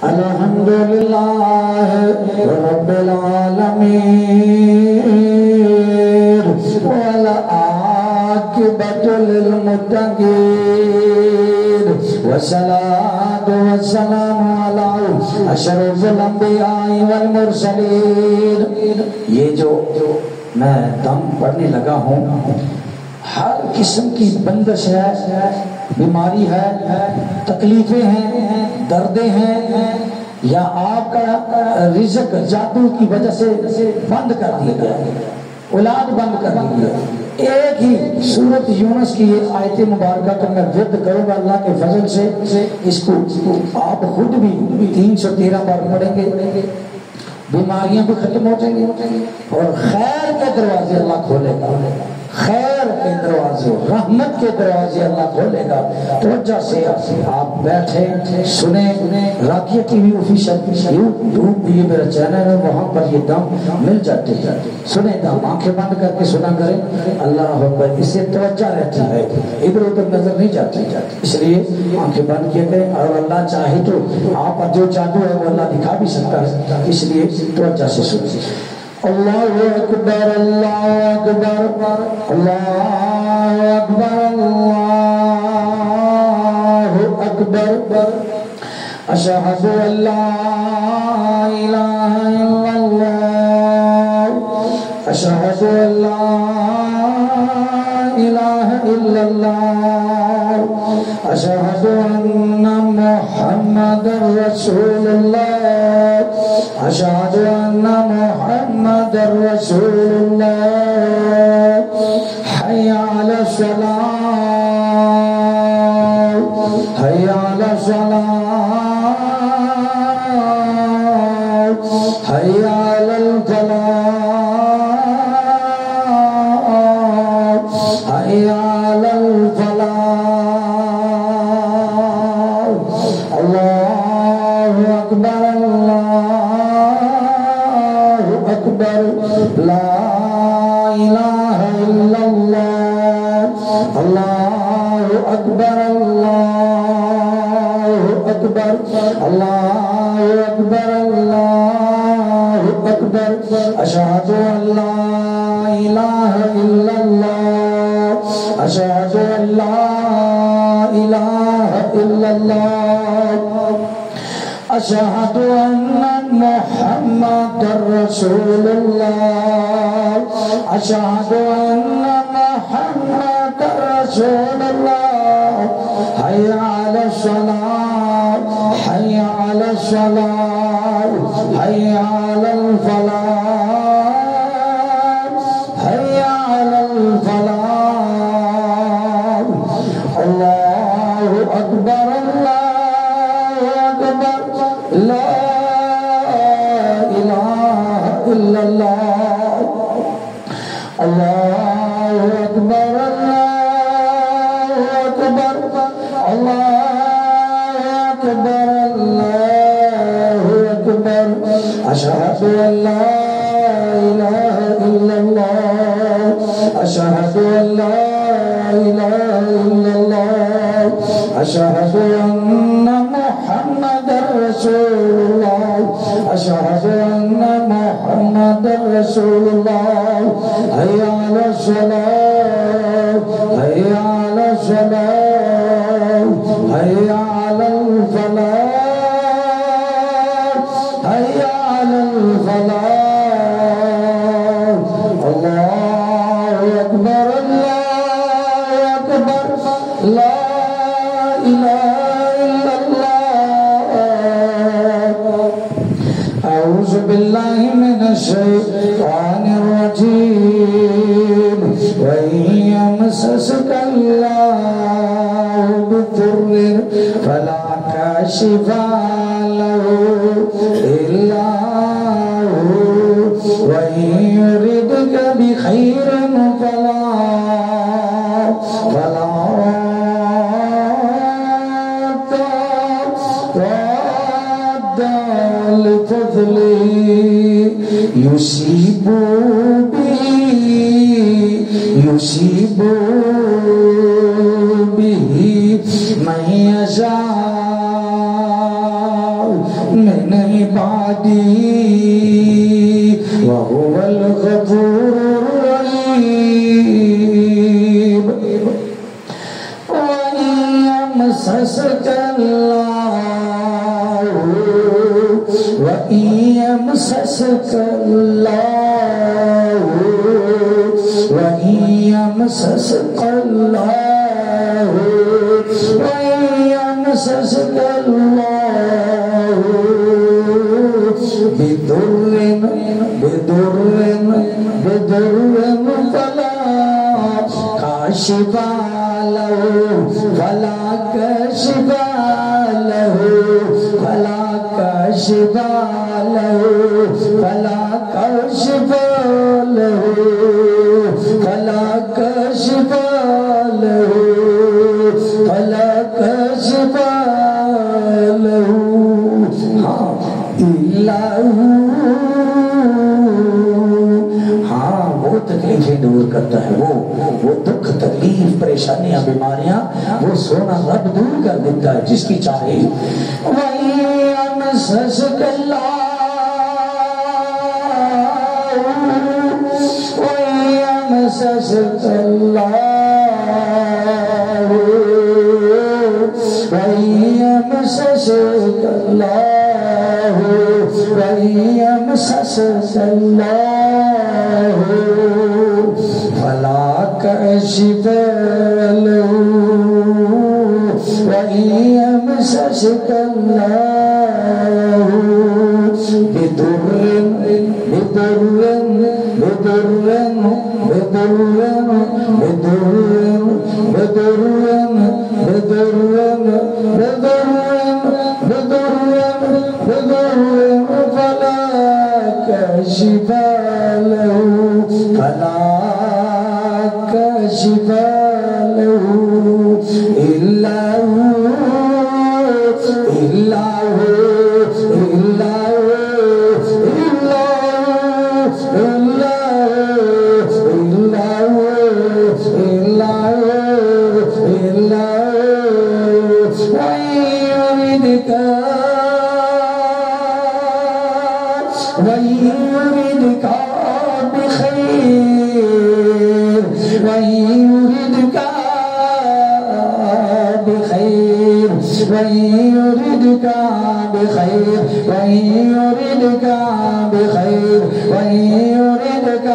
अल्हम्दुलिल्लाह रब्बिल आलमीन वल आकिबतु लिल मुत्तकीन वस्सलातु वस्सलामु अला अशरफिल अंबिया वल मुरसलीन। ये जो मैं दम पढ़ने लगा हूँ, हर किस्म की बंदिश है, बीमारी है, तकलीफें हैं, दर्दें हैं, या आपका रिज़्क जादू की वजह से बंद कर दिया गया, औलाद बंद कर दी गई। एक ही सूरत यूनुस की ये आयत मुबारक का मैं विर्द करूंगा अल्लाह के फजल से। इसको आप खुद भी 313 बार पढ़ेंगे, बीमारियां भी खत्म हो जाएंगी और खैर के दरवाजे अल्लाह खोलेगा, खैर के दरवाजे, रहमत के दरवाजे अल्लाह खोलेगा। तवज्जो से आप बैठे सुने। राकिया टीवी ऑफिशियल यूट्यूब भी मेरा चैनल है, वहां पर ये दम मिल जाते हैं। सुने दम, आंखें बंद करके सुना करें। अल्लाह अकबर, इससे तवज्जो रहती है, इधर उधर नजर नहीं जाती, इसलिए आंखें बंद किए गए। और अल्लाह चाहे तो आप पर जो जादू है वो अल्लाह दिखा भी सकता है, इसलिए तवज्जो से सुनिए। अल्लाहु अकबर, अल्लाहु अकबर, अल्लाहु अकबर, अल्लाहु अकबर। अशहदु अल्ला इलाहा इल्लल्लाह, अशहदु अल्ला इलाहा इल्लल्लाह, अशहदु अन्ना मुहम्मदर रसूलुल्लाह, अशहदु अन्ना मुहम्मदर रसूलुल्लाह। हय्या अला सलाह, हय्या अला सलाह, हय्या अलल फलाह, हय्या अलल फलाह। अल्लाहु अकबर, अल्लाहु अकबर, ला इलाहा इल्लल्लाह। अल्लाहु अकबर, अल्लाहु अकबर, अल्लाहु अकबर, अल्लाहु अकबर। अशहदु अल्ला इलाहा इल्लल्लाह, अशहदु अल्ला इलाहा इल्लल्लाह, अशहदु अन्ना मुहम्मदर रसूलुल्लाह, अशहदु अन्ना मुहम्मदर रसूलुल्लाह। हय्या अला सलाह, हय्या अला सलाह, हय्या अलल फलाह, हय्या अलल फलाह। अल्लाहु अकबर, अल्लाहु अकबर, ला इलाहा इल्लल्लाह। अल्लाहु अकबर, अल्लाहु अकबर, अल्लाहु अकबर, अल्लाहु अकबर। अशहदु अल्ला इलाहा इल्लल्लाह, अशहदु अल्ला इलाहा इल्लल्लाह, अशहदु अन्ना मुहम्मदर रसूलुल्लाह, अशहदु अन्ना मुहम्मदर रसूलुल्लाह। हय्या अला सलाह, हय्या अला सलाह, हय्या अलल फलाह, हय्या अलल फलाह। अल्लाहु अकबर, अल्लाहु अकबर, ला इलाहा इल्लल्लाह। औज़ु बिल्लाहि मिनश शैतानिर रजीम। व यमससकल्लाहु बिदुर्रिन फला काशिफा लहु इल्ला हु, व युरिदका बिखैरिन फला युसीबु बिही मन यशा من عبادي وهو الغفور الرحيم وإن يمسسك الله وإن يمسسك الله وإن يمسسك الله وإن يمسسك الله بضر فلا كاشف له فلا كاشف له فلا كاشف له فلا كاشف له فلا كاشف له فلا كاشف له إلا هو। हाँ वो तकलीफें दूर करता है, वो दुख तकलीफ परेशानियां बीमारियां वो सोना रब दूर कर देता है जिसकी चाहे। फला कशिफ लहू वयमससक अल्लाहु बिदुर्रिन बिदुर्रिन बिदुर्रिन बिदुर्रिन बिदुर्रिन बिदुर्रिन बिदुर्रिन बिदुर्रिन बिदुर्रिन बिदुर्रिन फला कशिफ लहू फला कशिफ लहू इल्ला ويردك بخير ويردك بخير ويردك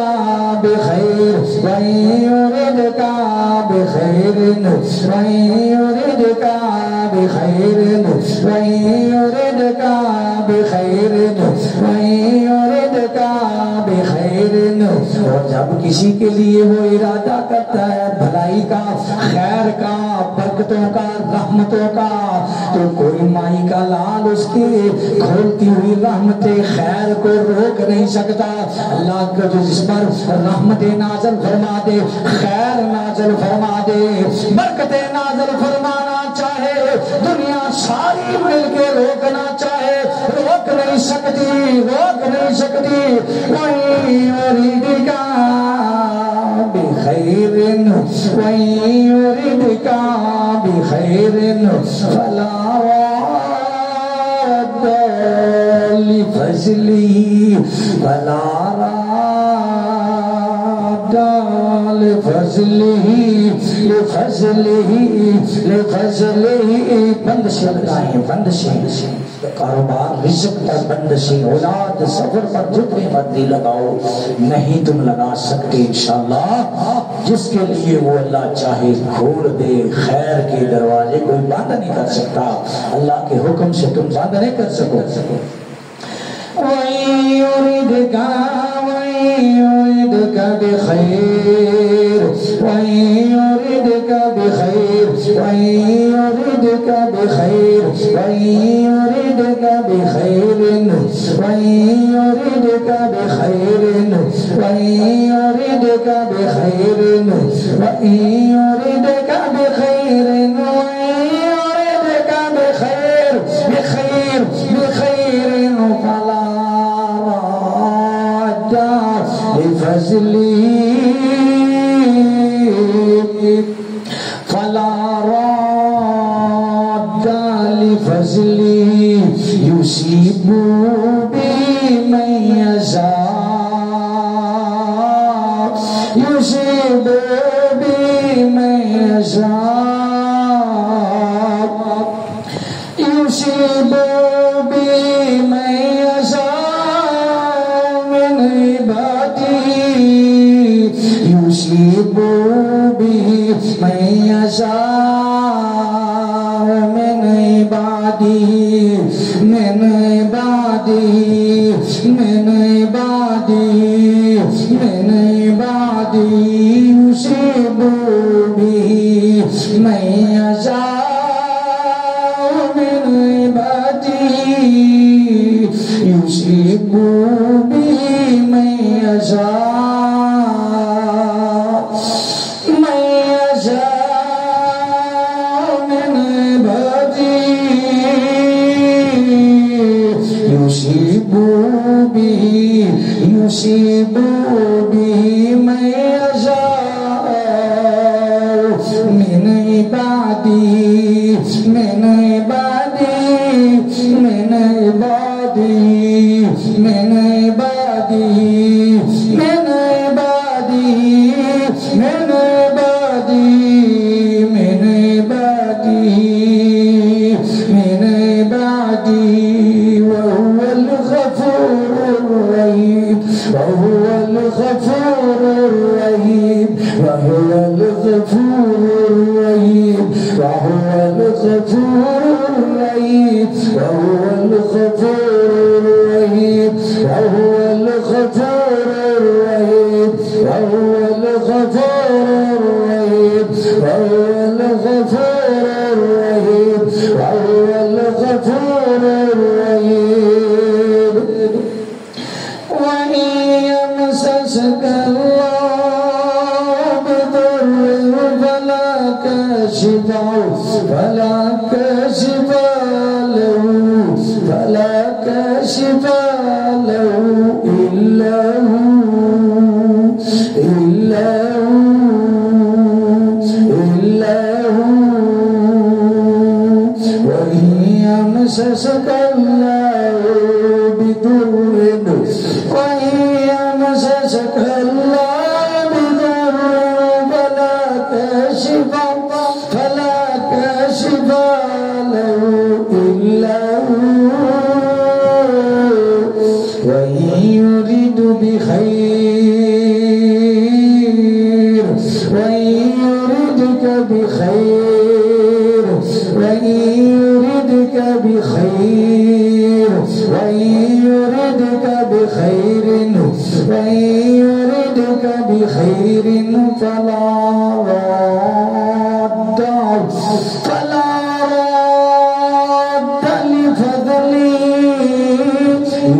بخير ويردك بخير ويردك بخير ويردك بخير ويردك بخير। और जब किसी के लिए वो इरादा करता है भलाई का, खैर का, बरकतों का, रहमतों का, तो कोई माई का लाल उसकी खोलती हुई रहमते खैर को रोक नहीं सकता। अल्लाह का जो जिस पर रहमते नाज़िल फरमा दे, खैर नाज़िल फरमा दे, बरकते नाज़िल फरमाना चाहे, दुनिया सारी मिलके रोकना चाहे, रोक नहीं सकती, रोक नहीं सकती। वयुरिदका बिखैरिन वयुरिदका बिखैरिन फला रद्द लिफज़लिही फला रद्द लिफज़लिही लिफज़लिही लिफज़लिही। बंदिशें लगाएं, बंदिशें, कारोबार रिज़्क़ पर बंदिशें, औलाद सफर पर जितनी मर्जी लगाओ, नहीं तुम लगा सकते इंशाअल्लाह। जिसके लिए वो अल्लाह चाहे खोल दे खैर के दरवाजे, कोई बंद नहीं कर सकता। अल्लाह के हुक्म से तुम बंद नहीं कर सको। वयुरिदका बिखैर वयुरिदका बिखैर वयुरिदका बिखैर वयुरिदका बिखैर वयुरिदका बिखैर वयुरिदका बिखैर वयुरिदका बिखैर वयुरिदका बिखैर बिखैर बिखैर फला रद्द लिफज़लिही फला रद्द लिफज़लिही। यूसी يصيب بمن يشاء يصيب بمن يشاء يصيب بمن يشاء من عباده يصيب بمن يشاء من عباده من عباده من عباده من عباده يصيب به من يشاء من عباده يصيب به من يشاء من يشاء من عباده يصيب به يصيب به من يشاء من عباده من عباده من عباده من عباده من عباده من عباده من عباده من عباده وهو الغفور الرحيم وهو الغفور الرحيم وهو الغفور الرحيم وهو الغفور الرحيم وهو الغفور الرحيم وهو الغفور الرحيم وهو الغفور الرحيم وهو الغفور الرحيم وهو الغفور الرحيم وإن يمسسك الله بضر فلا كاشف له فلا كاشف له إلا هو وإن يمسسك الله بضر وإن يمسسك الله بضر فلا كاشف له إلا هو وإن يرد بخير وإن يردك بخير وإن يردك بخير وإن يردك بخير وإن يردك بخير فلا راد لفضله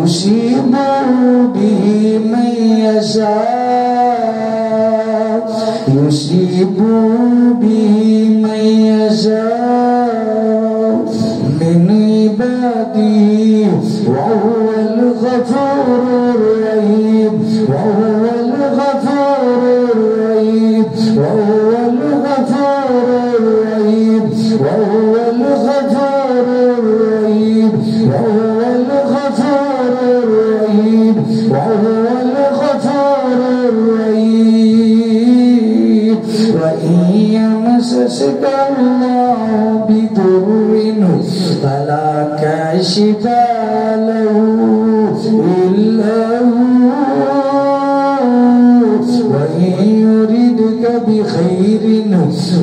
يصيب به من يشاء يصيب به من يشاء من عباده وهو الغفور الرحيم وهو الغفور الرحيم وهو الغفور الرحيم وهو الغفور الرحيم وهو الغفور الرحيم وهو الغفور الرحيم وإن يمسسك الله بضر فلا كاشف له إلا هو وإن يردك بخير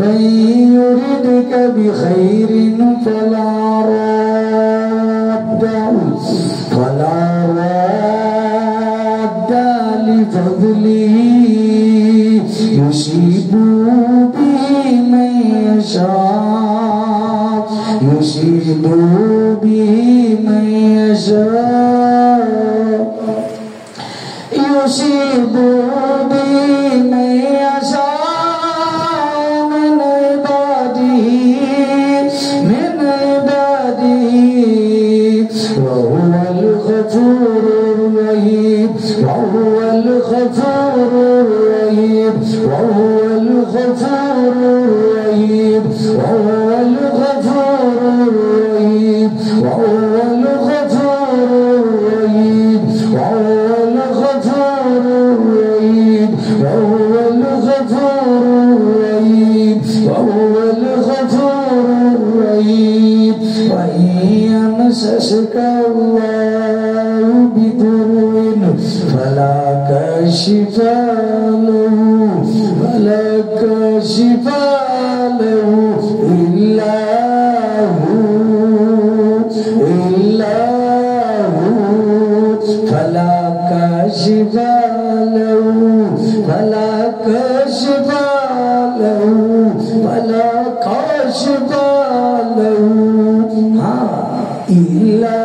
وإن يردك بخير فلا راد لفضله يصيب به من يشاء يصيب به من يشاء يصيب به من يشاء من عباده وهو الغفور الرحيم وهو الغفور الرحيم وهو الغفور الرحيم وهو الغفور الرحيم وهو الغفور अल्लाहु बिदुर्रिन फला काशिफा लहू वला काशिफा लहू इल्ला हू फला काशिफा लहू फला काशिफा लहू फला काशिफा लहू हाँ इल्ला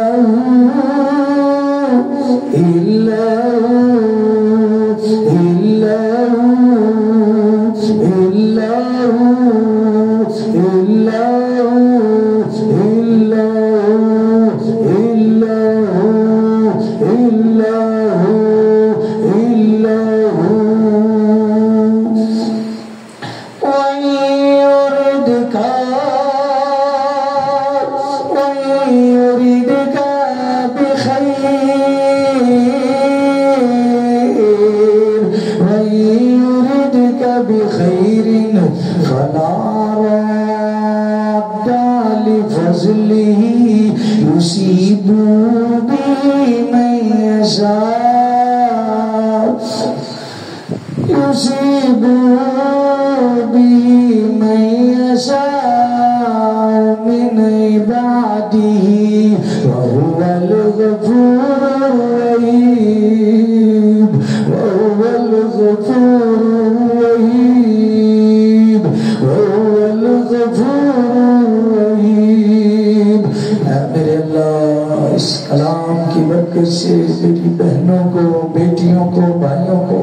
से मेरी बहनों को, बेटियों को, भाइयों को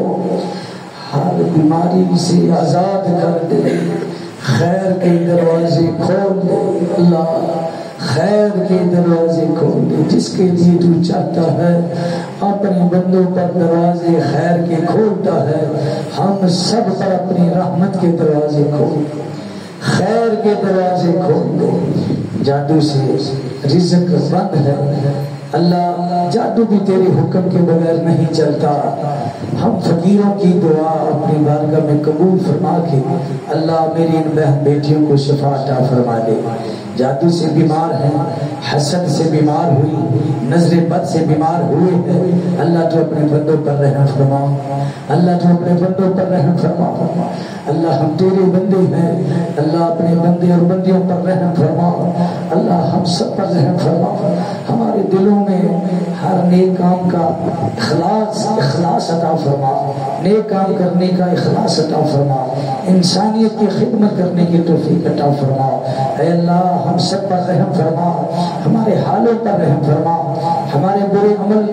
हर बीमारी से आजाद कर दे, खैर के दरवाजे खोल दे अल्लाह, खैर के दरवाजे खोल दे। जिसके लिए तू चाहता है अपने बंदों पर दरवाजे खैर के खोलता है, हम सब पर अपनी रहमत के दरवाजे खोल, खैर के दरवाजे खोल दे। जादू से रिज़्क बंद है अल्लाह, जादू भी तेरे हुक्म के बगैर नहीं चलता। हम फकीरों की दुआ अपनी बारगाह में कबूल फरमा के अल्लाह मेरी इन बहन बेटियों को शिफा अता फरमा दे। जादू से बीमार हैं, हसद से बीमार हुई, नजर बद से बीमार हुए हैं, अल्लाह तो अपने बंदों पर रहम फरमा, अल्लाह तो अपने बंदों पर रहम फरमा। अल्लाह हम तेरे बंदे हैं, अल्लाह अपने बंदे और बंदियों पर रहम फरमा, अल्लाह हम सब पर रहम फरमा। हमारे दिलों में हर नेक काम का इखलास अता फरमा, नेक काम करने का इखलास अता फरमा, इंसानियत की खिदमत करने की तौफीक अता फरमा। ऐ अल्लाह हम सब पर रहम फरमा, हमारे हालों पर रहम फरमा, हमारे बुरे अमल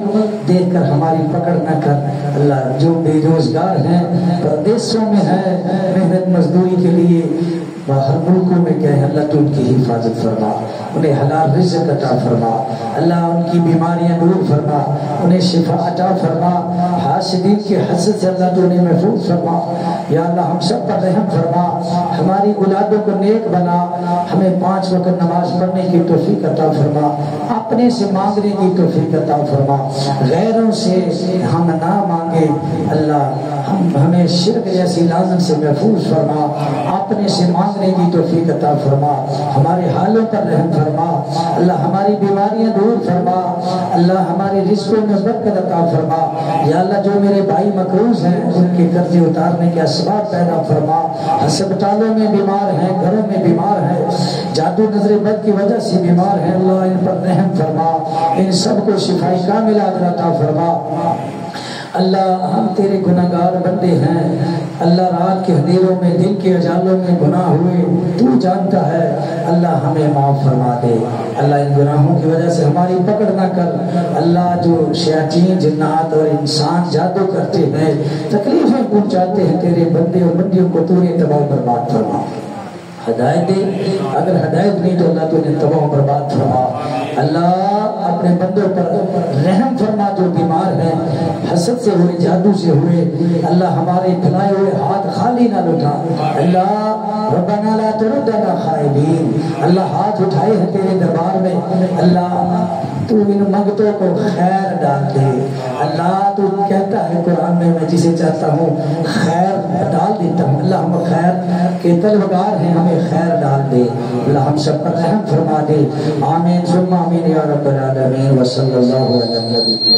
देखकर हमारी पकड़ न कर। अल्लाह जो बेरोजगार हैं, परदेशों में है, मेहनत मजदूरी के लिए बाहर मुल्कों में गए, अल्लाह तो उनकी हिफाजत फरमा, उन्हें हलाल रिज़्क़ अता फरमा, अल्लाह उनकी बीमारियां दूर फरमा, उन्हें शिफा अता फरमा, हासिदीन के हसद से अल्लाह तो उन्हें महफूज फरमा। या अल्लाह हम सब पर रहम फरमा, हमारी औलादों को नेक बना, हमें 5 वक्त नमाज पढ़ने की तौफीक अता फरमा, अपने से मांगने की तौफीक अता फरमा, गैरों से हम ना मांगे अल्लाह, हमें शिर्क जैसी लाज़म से महफूज फरमा, अपने से मांगने की तौफीक अता फरमा, हमारे हालों पर रहम फरमा, अल्लाह हमारी बीमारियां दूर फरमा, अल्लाह हमारे रिज़्क़ों में बरकत अता फरमा। या अल्लाह जो मेरे भाई मकरूज हैं उनके कर्जे उतारने के असबाब पैदा फरमा, अस्पतालों में बीमार हैं, घरों में बीमार हैं, जादू नजर बद की वजह से बीमार हैं, अल्लाह इन पर रहम फरमा, इन सबको शिफाई कामिल अता फरमा। अल्लाह हम तेरे गुनाहगार बंदे हैं, अल्लाह रात के अंधेरों में, दिन के अजालों में गुनाह हुए, तू जानता है, अल्लाह हमें माफ फरमा दे। अल्लाह इन गुनाहों की वजह से हमारी पकड़ ना कर। अल्लाह जो शयातीन, जिन्नात और इंसान जादू करते हैं, तकलीफें पहुंचाते हैं, तेरे बंदे और बंदियों को तूने तबाह बर्बाद फरमा, हदायत दे, अगर हदायत नहीं तो अल्लाह तूने तबाह बर्बाद फरमा। अल्लाह अपने बंदों पर रहम फरमा, जो बीमार हैं, हसद से हुए, जादू से हुए, अल्लाह हमारे फैलाए हुए हाथ खाली ना लौटा। अल्लाह रब्बना ला तुरदना खाइबीन, अल्लाह हाथ उठाए हैं तेरे दरबार में, अल्लाह तू इन मंगतों को खैर डाल दे। अल्लाह तू कहता है कुरान में, मैं जिसे चाहता हूँ खैर डाल देता हूँ। अल्लाह हम खैर के के तलबगार हैं, हमें खैर डाल दे, अल्लाह हम सब पर रहम फरमा दे। आमीन सुम्मा आमीन या रब्बल आलमीन व सल्लल्लाहु अलैहि वसल्लम।